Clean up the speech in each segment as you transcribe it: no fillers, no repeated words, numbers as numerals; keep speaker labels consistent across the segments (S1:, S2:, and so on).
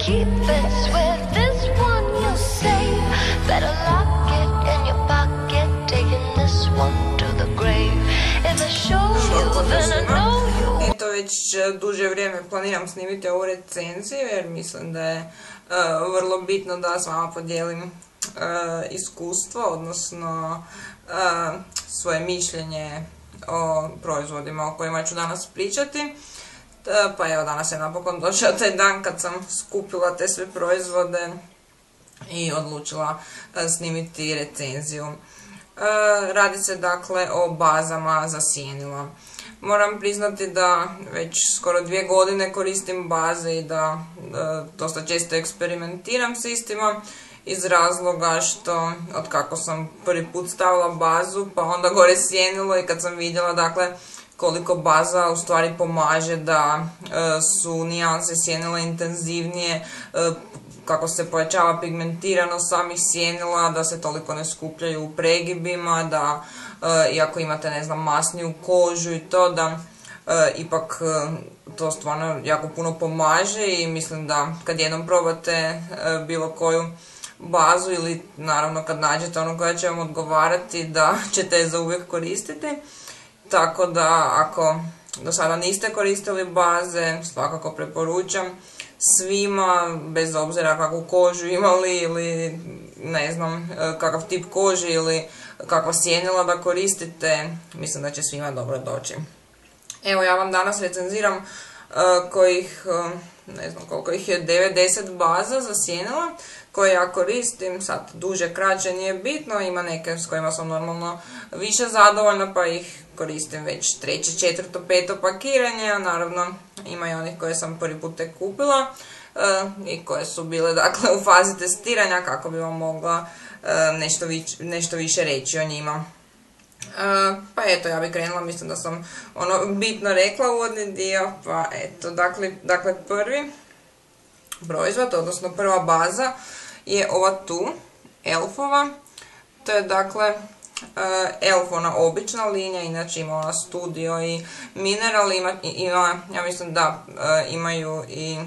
S1: keep it, swear this one you'll save. Better lock it in your pocket, taking this one to the grave. If I show you, then I know you.
S2: Eto, već duže vrijeme planiram snimiti ovu recenziju jer mislim da je vrlo bitno da s vama podijelim iskustvo, odnosno svoje mišljenje o proizvodima o kojima ću danas pričati. Pa evo, danas je napokon došao taj dan kad sam skupila te sve proizvode i odlučila snimiti recenziju. Radi se dakle o bazama za sjenila. Moram priznati da već skoro 2 godine koristim baze i da dosta često eksperimentiram s istima iz razloga što od kako sam prvi put stavila bazu pa onda gore sjenilo i kad sam vidjela dakle koliko baza u stvari pomaže da su nijanse sjenila intenzivnije, kako se pojačava pigmentiranost samih sjenila, da se toliko ne skupljaju u pregibima, da iako imate ne znam masniju kožu i to, da ipak to stvarno jako puno pomaže i mislim da kad jednom probate bilo koju bazu ili naravno kad nađete onu koja će vam odgovarati da ćete je zauvijek koristiti. Tako da ako do sada niste koristili baze, svakako preporučam svima, bez obzira kakvu kožu imali ili ne znam kakav tip kože ili kakva sjenila da koristite, mislim da će svima dobro doći. Evo, ja vam danas recenziram kojih, ne znam koliko ih je, 9-10 baza za sjenila koje ja koristim, sad duže, kraće nije bitno, ima neke s kojima sam normalno više zadovoljna pa ih koristim već 3., 4., 5. pakiranje, a naravno ima i onih koje sam prvi put tek kupila i koje su bile dakle u fazi testiranja kako bi vam mogla nešto više reći o njima. Pa eto, ja bih krenula, mislim da sam bitno rekla uvodni dio, pa eto, dakle prvi proizvod, odnosno prva baza je ova tu, Elfova. To je dakle Elfona obična linija, inače ima ona Studio i Mineral, ja mislim da imaju i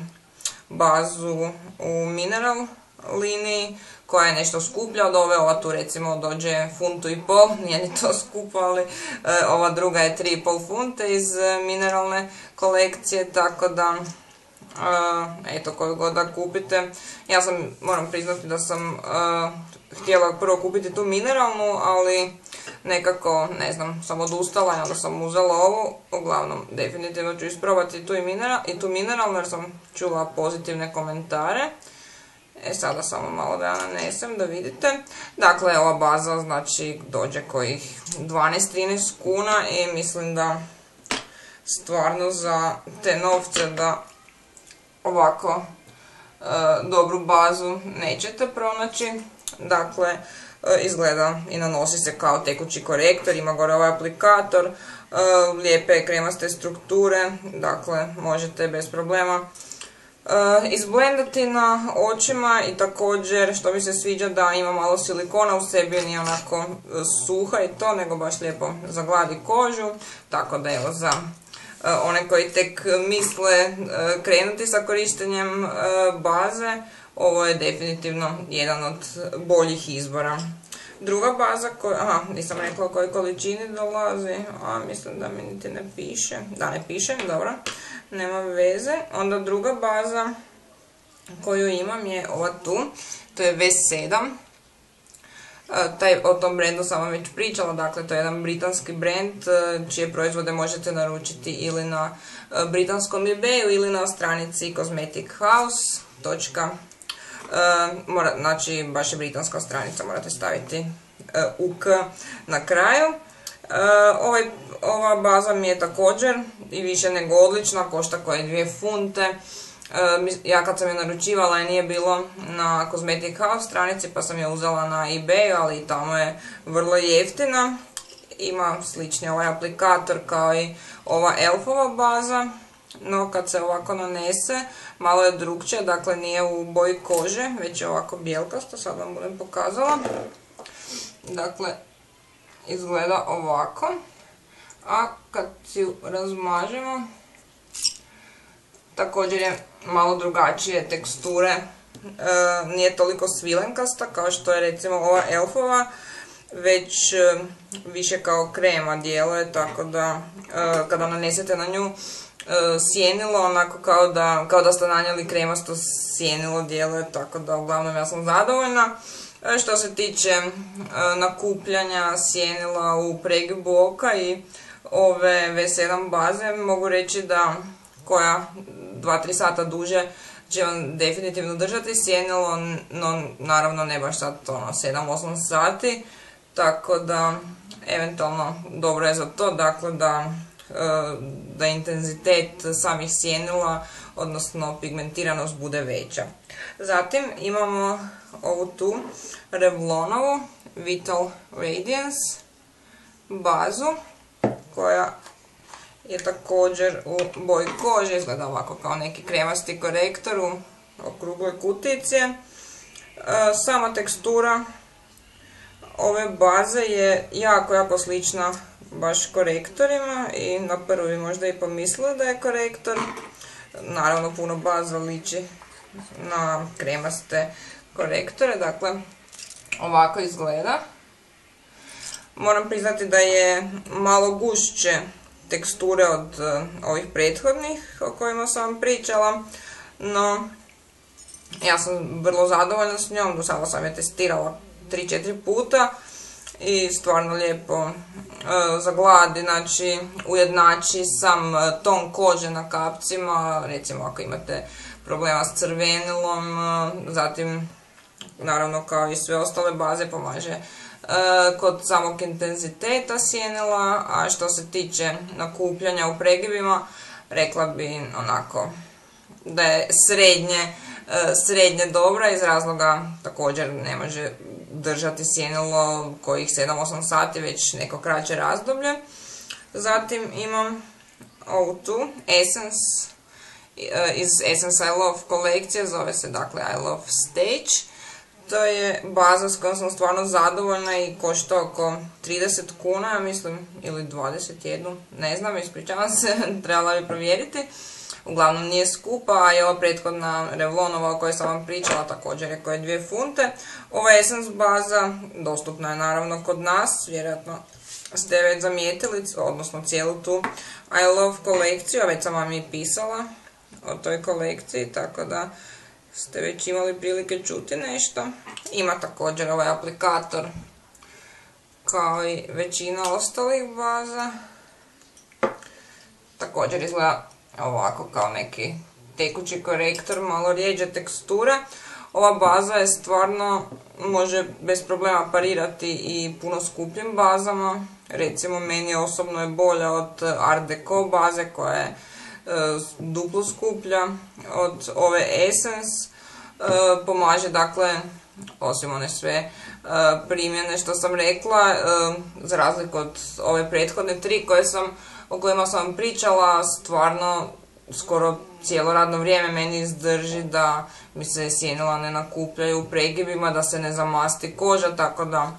S2: bazu u Mineral liniji koja je nešto skuplja od ove. Ova tu recimo dođe 1,5 funta, nije ni to skupo, ali ova druga je 3,5 funta iz mineralne kolekcije, tako da eto, koju god da kupite. Ja moram priznati da sam htjela prvo kupiti tu mineralnu, ali nekako, ne znam, sam odustala i onda sam uzela ovu. Uglavnom, definitivno ću isprobati i tu mineralnu jer sam čula pozitivne komentare. Sada samo malo da ja nanesem da vidite. Dakle, ova baza znači dođe kojih 12-13 kuna i mislim da stvarno za te novce da ovako dobru bazu nećete pronaći. Dakle, izgleda i nanosi se kao tekući korektor, ima gore ovaj aplikator, lijepe kremaste strukture, dakle možete bez problema izblendati na očima i također što mi se sviđa da ima malo silikona u sebi, nije onako suha i to, nego baš lijepo zagladi kožu, tako da evo za one koji tek misle krenuti sa korištenjem baze, ovo je definitivno jedan od boljih izbora. Druga baza nisam rekla o kojoj količini dolazi, mislim da mi niti ne piše, da ne piše, dobro, nema veze. Onda druga baza koju imam je ova tu, to je V7. O tom brendu sam vam već pričala, dakle to je jedan britanski brend čije proizvode možete naručiti ili na britanskom eBayu ili na stranici cosmetichouse. Znači baš je britanska stranica, morate staviti UK na kraju. Ova baza mi je također i više nego odlična, košta koje 2 funte. Ja kad sam je naručivala je nije bilo na Cosmetic House stranici pa sam je uzela na eBayu, ali i tamo je vrlo jeftina. Ima slični ovaj aplikator kao i ova Elfova baza, no kad se ovako nanese malo je drugčije, dakle nije u boji kože, već je ovako bijelkasto, sad vam budem pokazala. Dakle, izgleda ovako, a kad ju razmažemo također je malo drugačije teksture, nije toliko svilenkasta kao što je recimo ova Elfova, već više kao krema djeluje, tako da kada nanesete na nju sjenilo, onako kao da ste nanijeli kremasto sjenilo djeluje, tako da uglavnom ja sam zadovoljna. Što se tiče nakupljanja sjenila u pregibu oka i ove V7 baze, mogu reći da koja 2-3 sata duže će vam definitivno držati sjenilo, no naravno ne baš sad 7-8 sati, tako da eventualno dobro je za to, dakle da intenzitet samih sjenila, odnosno pigmentiranost bude veća. Zatim imamo ovu tu Revlonovu Vital Radiance bazu, koja je također u boji kože, izgleda ovako kao neki kremasti korektor u okrugloj kutici. Sama tekstura ove baze je jako slična baš korektorima i na prvu bi možda i pomislili da je korektor. Naravno puno baza liči na kremaste korektore, dakle ovako izgleda. Moram priznati da je malo gušće teksture od ovih prethodnih o kojima sam vam pričala, no ja sam vrlo zadovoljna s njom, do sada sam je testirala 3-4 puta i stvarno lijepo zagladi, znači ujednači sam ton kože na kapcima, recimo ako imate problema s crvenilom, zatim naravno kao i sve ostale baze pomaže kod samog intenziteta sjenila, a što se tiče nakupljanja u pregibima, rekla bi onako da je srednje dobra, iz razloga također ne može držati sjenilo kojih 7-8 sati, već neko kraće razdoblje. Zatim imam ovu tu Essence iz Essence I Love kolekcije, zove se dakle I Love Stage. To je baza s kojom sam stvarno zadovoljna i košta oko 30 kuna, mislim, ili 21, ne znam, ispričavam se, trebala bi provjeriti. Uglavnom nije skupa, a i ova prethodna Revlonova o kojoj sam vam pričala također je koje 2 funte. Ova Essence baza dostupna je naravno kod nas, vjerojatno ste već zamijetili, odnosno cijelu tu I Love kolekciju, a već sam vam i pisala o toj kolekciji, tako da ste već imali prilike čuti nešto. Ima također ovaj aplikator kao i većina ostalih baza. Također izgleda ovako kao neki tekući korektor, malo rijeđe teksture. Ova baza je stvarno, može bez problema parirati i puno skupljim bazama. Recimo meni osobno je bolja od Art Deco baze koja je duplo skuplja od ove Essence. Pomaže dakle, osim one sve primjene što sam rekla, za razliku od ove prethodne 3 o kojima sam pričala, stvarno skoro cijelo radno vrijeme meni izdrži da mi se sjenila ne nakupljaju u pregibima, da se ne zamasti koža, tako da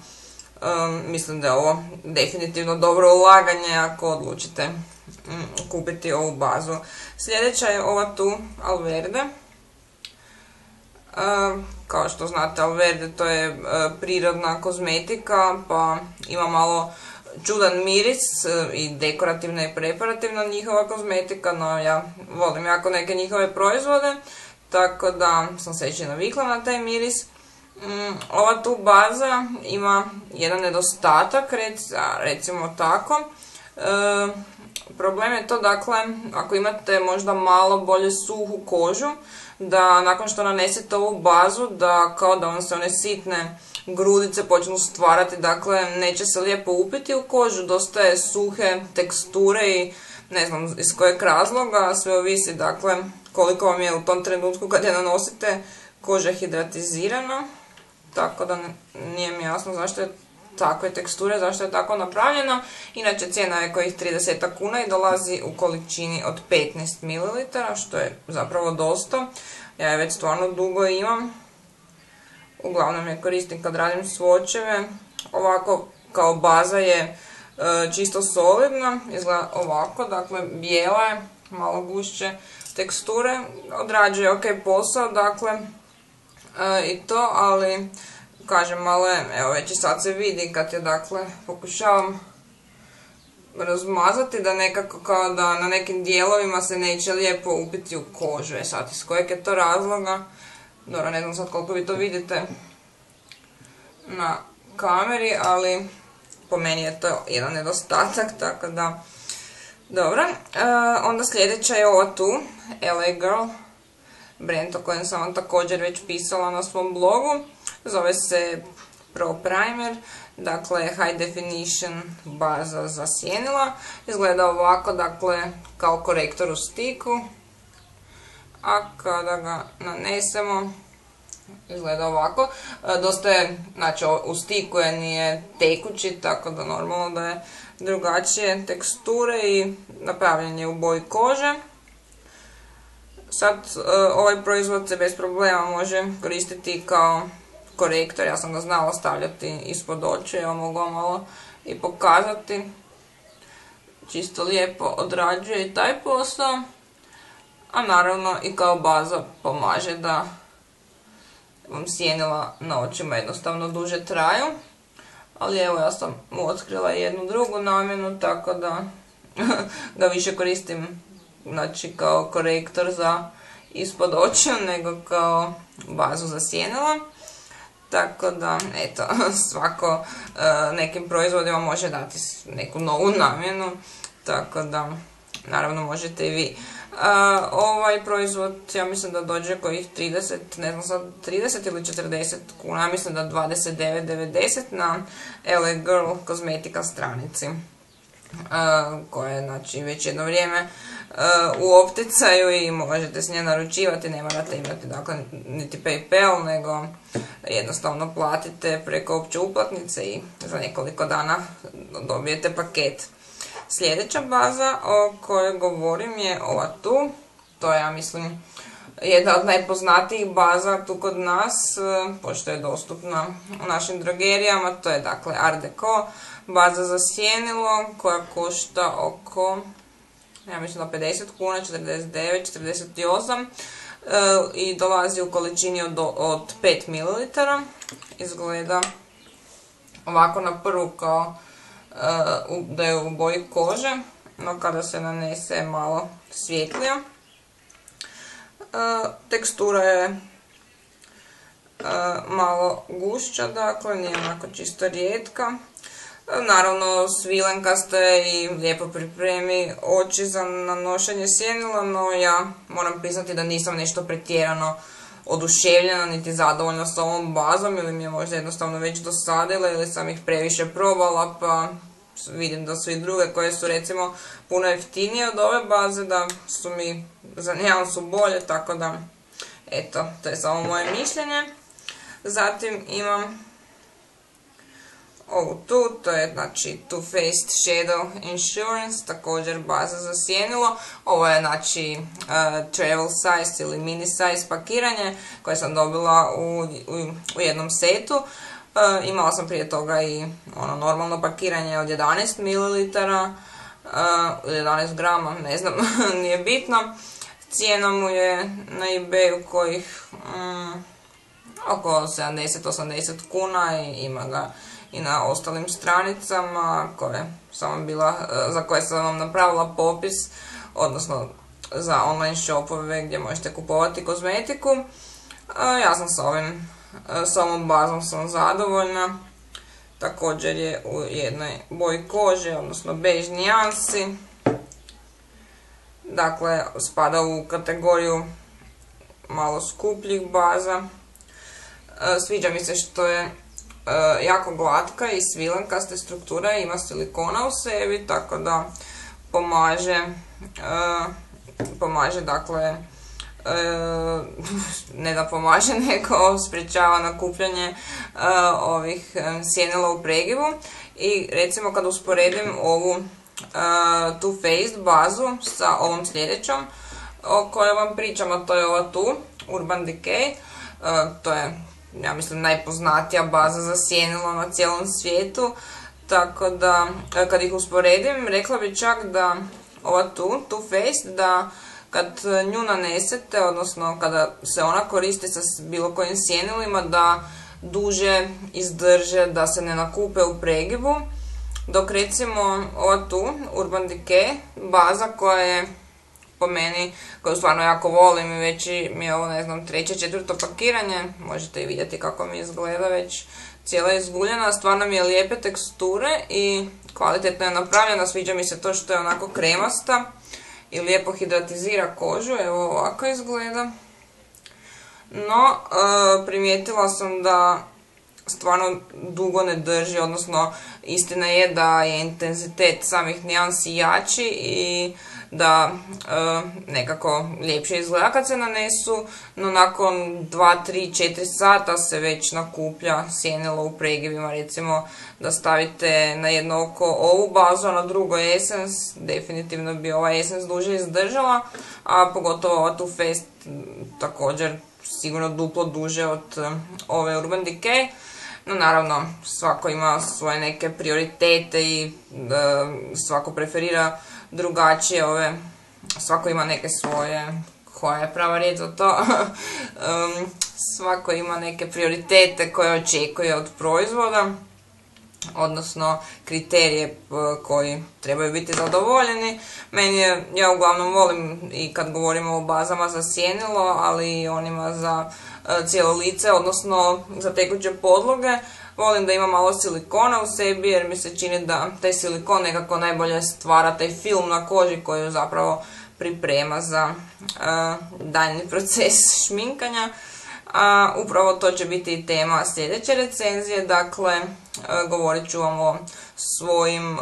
S2: mislim da je ovo definitivno dobro ulaganje ako odlučite kupiti ovu bazu. Sljedeća je ova tu Alverde. Kao što znate, Alverde to je prirodna kozmetika, pa ima malo čudan miris i dekorativna i preparativna njihova kozmetika, no ja volim jako neke njihove proizvode, tako da sam se već i navikla na taj miris. Ova tu baza ima jedan nedostatak, recimo tako. Problem je to, dakle, ako imate možda malo bolje suhu kožu, da nakon što nanesete ovu bazu, da kao da vam se one sitne grudice počnu stvarati, dakle, neće se lijepo upiti u kožu, dosta je suhe teksture i ne znam iz kojeg razloga, sve ovisi, dakle, koliko vam je u tom trenutku kad je nanosite koža hidratizirana, tako da nije mi jasno zašto je takve teksture, zašto je tako napravljena. Inače cijena je kojih 30 kuna i dolazi u količini od 15 ml, što je zapravo dosta. Ja je već stvarno dugo imam. Uglavnom je koristim kad radim svočeve. Ovako kao baza je čisto solidna, izgleda ovako, dakle bijela je, malo gušće teksture odrađuje ok posao, dakle, i to, ali kažem, malo je, evo već i sad se vidi kad je, dakle, pokušavam razmazati da nekako kao da na nekim dijelovima se neće lijepo upiti u kožu. Sad iz kojeg je to razloga, dobro, ne znam sad koliko vi to vidite na kameri, ali po meni je to jedan nedostatak, tako da, dobro. Onda sljedeća je ova tu, LA Girl, brand o kojem sam vam također već pisala na svom blogu, zove se Pro Primer, dakle High Definition baza za sjenila, izgleda ovako, dakle kao korektor u stiku, a kada ga nanesemo izgleda ovako, dosta je, znači u stiku je nije tekući, tako da normalno da je drugačije teksture i napravljen je u boji kože. Sad ovaj proizvod se bez problema može koristiti kao korektor, ja sam ga znala stavljati ispod očiju, evo mogu vam malo i pokazati. Čisto lijepo odrađuje i taj posao, a naravno i kao baza pomaže da vam sjenila na očima jednostavno duže traju. Ali evo, ja sam mu otkrila jednu drugu namjenu, tako da ga više koristim, znači kao korektor za ispod očiju nego kao bazu za sjenila. Tako da, eto, svako nekim proizvodima može dati neku novu namjenu, tako da, naravno možete i vi. Ovaj proizvod, ja mislim da dođe kojih 30, ne znam sad, 30 ili 40 kuna, ja mislim da 29,90 na LA Girl kozmetika stranici, koja je, znači, već jedno vrijeme u opticaju i možete s nje naručivati, ne morate imati, dakle, niti PayPal, nego jednostavno platite preko opće uplatnice i za nekoliko dana dobijete paket. Sljedeća baza o kojoj govorim je ova tu, to je, ja mislim, jedna od najpoznatijih baza tu kod nas, pošto je dostupna u našim drogerijama, to je, dakle, Art Deco, baza za sjenilo koja košta oko, ja mislim da 50 kuna, 49, 48, i dolazi u količini od 5 ml, izgleda ovako na prvu kao da je u boji kože, no kada se nanese je malo svjetlija. Tekstura je malo gušća, dakle nije onako čisto rijetka. Naravno svilenkasta je i lijepo pripremi oči za nanošenje sjenila, no ja moram priznati da nisam nešto pretjerano oduševljena niti zadovoljna s ovom bazom, ili mi je možda jednostavno već dosadila ili sam ih previše probala, pa vidim da su i druge koje su recimo puno jeftinije od ove baze, da su mi za nijansu bolje, tako da eto, to je samo moje mišljenje. Zatim imam ovu tu, to je, znači, Too Faced Shadow Insurance, također baza za sjenilo. Ovo je, znači, travel size ili mini size pakiranje koje sam dobila u jednom setu. Imala sam prije toga i ono normalno pakiranje od 11 ml, 11 grama, ne znam, nije bitno. Cijena mu je na eBayu kojih oko 70-80 kuna i ima ga i na ostalim stranicama za koje sam vam napravila popis, odnosno za online shopove gdje možete kupovati kozmetiku. Ja sam s ovom bazom sam zadovoljna. Također je u jednoj boji kože, odnosno bež nijansi. Dakle, spada u kategoriju malo skupljih baza. Sviđa mi se što je jako glatka i svilenkaste strukture, ima silikona u sebi, tako da pomaže, dakle, ne da pomaže, nego sprječava nakupljanje ovih sjenila u pregibu. I recimo kad usporedim ovu Too Faced bazu sa ovom sljedećom o kojoj vam pričam, a to je ova tu, Urban Decay, to je, ja mislim, najpoznatija baza za sjenilo na cijelom svijetu, tako da kad ih usporedim, rekla bi čak da ova tu, Too Faced, da kad nju nanesete, odnosno kada se ona koristi sa bilo kojim sjenilima, da duže izdrže, da se ne nakupe u pregibu. Dok recimo ova tu, Urban Decay, baza koja je po meni, koju stvarno jako volim i već mi je ovo, ne znam, 3., 4. pakiranje, možete i vidjeti kako mi izgleda već cijela izguljena, stvarno mi je lijepe teksture i kvalitetno je napravljena, sviđa mi se to što je onako kremasta i lijepo hidratizira kožu, evo ovako izgleda. No, primijetila sam da stvarno dugo ne drži, odnosno istina je da je intenzitet samih nijansi jači i da nekako ljepše izgleda kad se nanesu, no nakon 2, 3, 4 sata se već nakuplja sjenilo u pregibima. Recimo da stavite na jedno oko ovu bazu, a na drugo Essence, definitivno bi ova Essence duže izdržala, a pogotovo ova Too Faced također sigurno duplo duže od ove Urban Decay. No naravno, svako ima svoje neke prioritete i svako preferira drugačije svako ima neke svoje, koja je prava riječ za to, svako ima neke prioritete koje očekuje od proizvoda, odnosno kriterije koji trebaju biti zadovoljeni. Ja uglavnom volim i kad govorimo o bazama za sjenilo, ali i onima za cijelo lice, odnosno za tekuće podloge, volim da ima malo silikona u sebi jer mi se čini da taj silikon nekako najbolje stvara taj film na koži koji zapravo priprema za daljnji proces šminkanja. Upravo to će biti i tema sljedeće recenzije, dakle govorit ću vam o svojim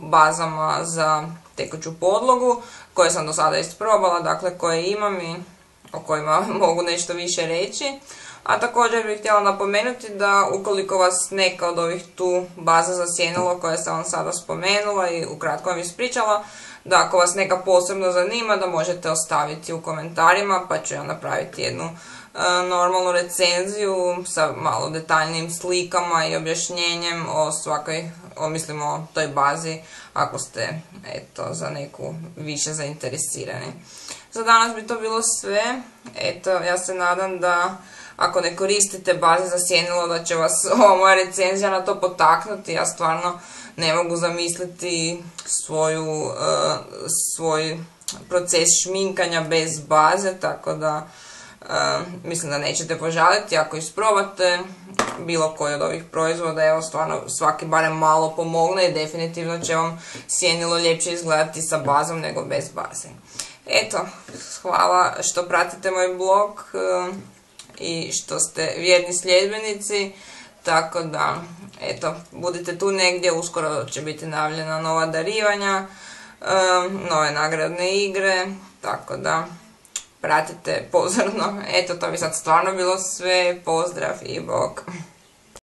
S2: bazama za tekuću podlogu koje sam do sada isprobala, dakle koje imam i o kojima mogu nešto više reći. A također bih htjela napomenuti da ukoliko vas neka od ovih tu baza za sjenilo koje sam vam sada spomenula i ukratko vam ispričala, da ako vas neka posebno zanima da možete ostaviti u komentarima pa ću ja napraviti jednu normalnu recenziju sa malo detaljnijim slikama i objašnjenjem o svakoj, mislim o toj bazi ako ste eto za neku više zainteresirani. Za danas bi to bilo sve. Eto, ja se nadam da ako ne koristite baze za sjenilo da će vas ova moja recenzija na to potaknuti. Ja stvarno ne mogu zamisliti svoj proces šminkanja bez baze, tako da mislim da nećete požaliti ako isprobate bilo koji od ovih proizvoda. Evo stvarno svaki barem malo pomogne i definitivno će vam sjenilo ljepše izgledati sa bazom nego bez baze. Eto, hvala što pratite moj blog i što ste vjerni sljedbenici, tako da, eto, budite tu negdje, uskoro će biti najavljena nova darivanja, nove nagradne igre, tako da pratite pozorno. Eto, to bi sad stvarno bilo sve, pozdrav i bok.